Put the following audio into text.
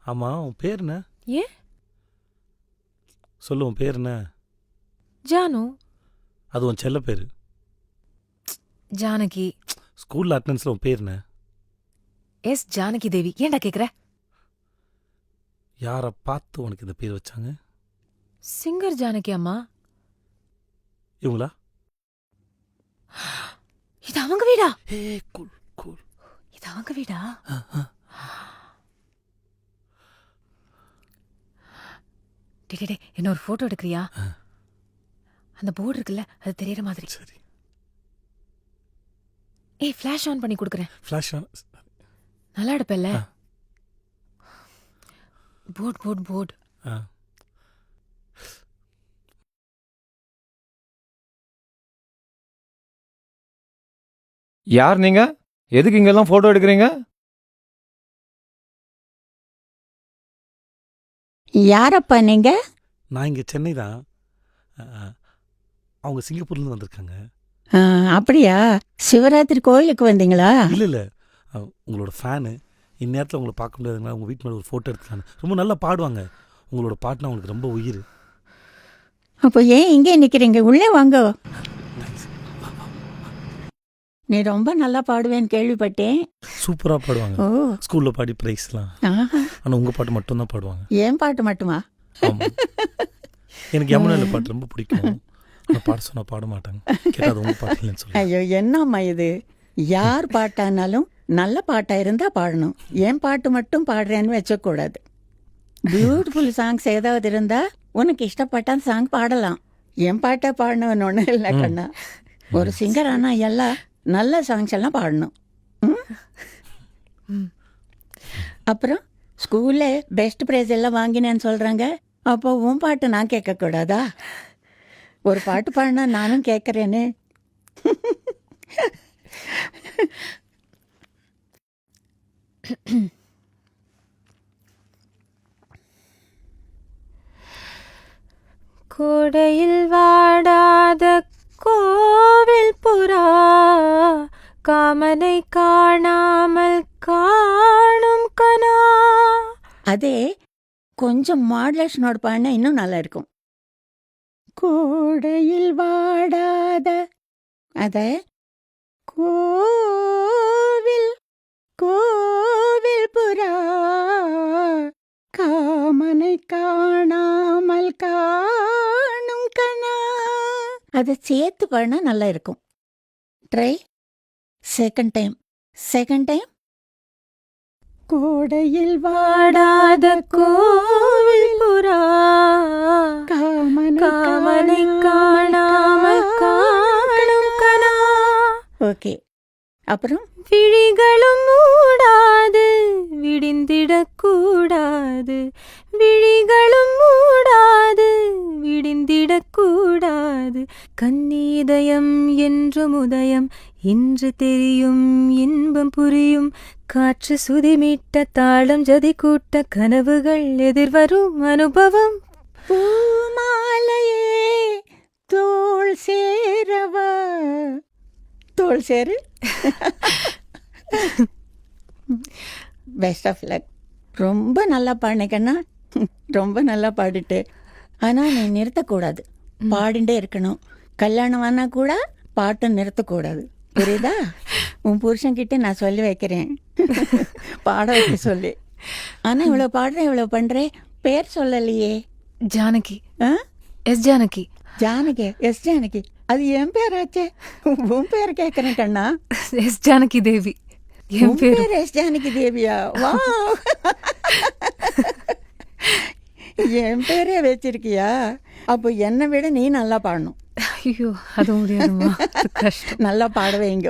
ஆமா, உன் பேர் என்ன? ஏன்? சொல்லு, உன் பேர் என்ன? ஜானு. அது உன் செல்ல பேரு. ஜானகி. ஸ்கூல்ல அட்டெண்டன்ஸ்ல உன் பேர் என்ன? எஸ் ஜானகி தேவி. ஏன்டா கேக்குற? யாரை பார்த்து உனக்கு இந்த பேர் வச்சாங்க? சிங்கர் ஜானகி அம்மா. இவங்களா? இது அவங்க வீடா? ஏ கூல் கூல். இது அவங்க வீடா? டே என்ன ஒரு போட்டோ எடுக்கிறியா? அந்த போர்டு இருக்குல்ல, அது தெரியற மாதிரி. சரி. ஏய், ஃபிளாஷ் ஆன் பண்ணி கொடுக்குறேன். Flash on. நல்லா எடுப்பல்ல? போர்டு. யார் நீங்க? எதுக்கு இங்கெல்லாம் போட்டோ எடுக்கிறீங்க? யாரப்பா நீங்க? நான் இங்கே சென்னை தான். அவங்க சிங்கப்பூர்லேருந்து வந்திருக்காங்க. அப்படியா? சிவராத்திரி கோயிலுக்கு வந்தீங்களா? இல்லை உங்களோட ஃபேனு. இந்நேரத்தில் உங்களை பார்க்க முடியாதுங்களா? உங்கள் வீட்டு மேலே ஒரு ஃபோட்டோ எடுத்துக்கலாம். ரொம்ப நல்லா பாடுவாங்க. உங்களோட பாட்டுனா அவங்களுக்கு ரொம்ப உயிர். அப்போ ஏன் இங்கே நிற்கிறீங்க? உள்ளே வாங்க. நீ ரொம்ப நல்லா பாடுவேன்னு கேள்விப்பட்டேன். சூப்பராக பாடுவாங்க. ஓ, ஸ்கூலில் பாடி ப்ரைஸ்லாம். ஆனால் உங்கள் பாட்டு மட்டும்தான் பாடுவாங்க. ஏன் பாட்டு மட்டுமா? ஆமாம். எனக்கு யமுனால பாட்டு ரொம்ப பிடிக்கும். ஆனால் பாட சொன்னால் பாட மாட்டாங்க. கேட்டால் அது உங்கள் பாட்டு இல்லைன்னு சொல்லி. ஐயோ, என்னம்மா இது? யார் பாட்டானாலும் நல்ல பாட்டா இருந்தா பாடணும். ஏன் பாட்டு மட்டும் பாடுறேன்னு வச்சக்கூடாது. பியூட்டிஃபுல் சாங்ஸ் ஏதாவது இருந்தா உனக்கு இஷ்டப்பட்ட சாங் பாடலாம். என் பாட்டை பாடணும்னு ஒன்றும் இல்லை கண்ணா. ஒரு சிங்கர் ஆனால் எல்லாம் நல்ல சாங்ஸ் எல்லாம் பாடணும். அப்புறம் ஸ்கூல்ல பெஸ்ட் ப்ரைஸ் எல்லாம் வாங்கினேன்னு சொல்றாங்க. அப்போ உன் பாட்டு நான் கேட்கக்கூடாதா? ஒரு பாட்டு பாடினா நானும் கேட்குறேன்னு. கோடையில் வாடாத கோவில் புறா காமனை காணாமல் காணும் கனா. அதே கொஞ்சம் மாடுலேஷனோட பாடினா இன்னும் நல்லா இருக்கும். கோடையில் வாடாத அத கோவில் புறா காமனை காணாமல் காணும் கனா. அதை சேர்த்து பாடினா நல்லா இருக்கும். ட்ரை. Second time. கோடையில் வாடாத கோவில் புறா காமனை காணாமல் காணும் கனா. ஓகே. அப்புறம் விழிகளும் மூடாது விடிந்திடக்கூடாது. விழிகளும் மூடாது விடிந்திடக்கூடாது. கண்ணீதயம் என்றும் உதயம் இன்று தெரியும் இன்பம் புரியும். காற்று சுதிமிட்ட தாளம் ஜதி கூட்ட கனவுகள் எதிர்வரும் அனுபவம். பூமாலையே தோள் சேரவா. தோள் சேரு. Best of luck. ரொம்ப நல்லா பாடினேக்கண்ணா. ரொம்ப நல்லா பாடிட்டு. ஆனால் நீ நிறுத்தக்கூடாது, பாடிண்டே இருக்கணும். கல்யாணம் ஆனால் கூட பாட்டை நிறுத்தக்கூடாது. புரியுதா? உன் புருஷன்கிட்ட நான் சொல்லி வைக்கிறேன், பாட வைக்க சொல்லி. ஆனால் இவ்வளோ பாடுறேன் இவ்வளோ பண்ணுறேன், பேர் சொல்லலையே. ஜானகி. எஸ் ஜானகி. ஜானகி. எஸ் ஜானகி. அது என் பேராச்சே. உன் பேர் கேட்குறேன் கண்ணா. எஸ் ஜானகி தேவி. என் பேர் எஸ் ஜானகி தேவியா? வா, என் பேரே வச்சிருக்கியா? அப்போ என்னை விட நீ நல்லா பாடணும். ஐயோ, அது முடியாதுமா, கஷ்டம். நல்லா பாட வைங்க.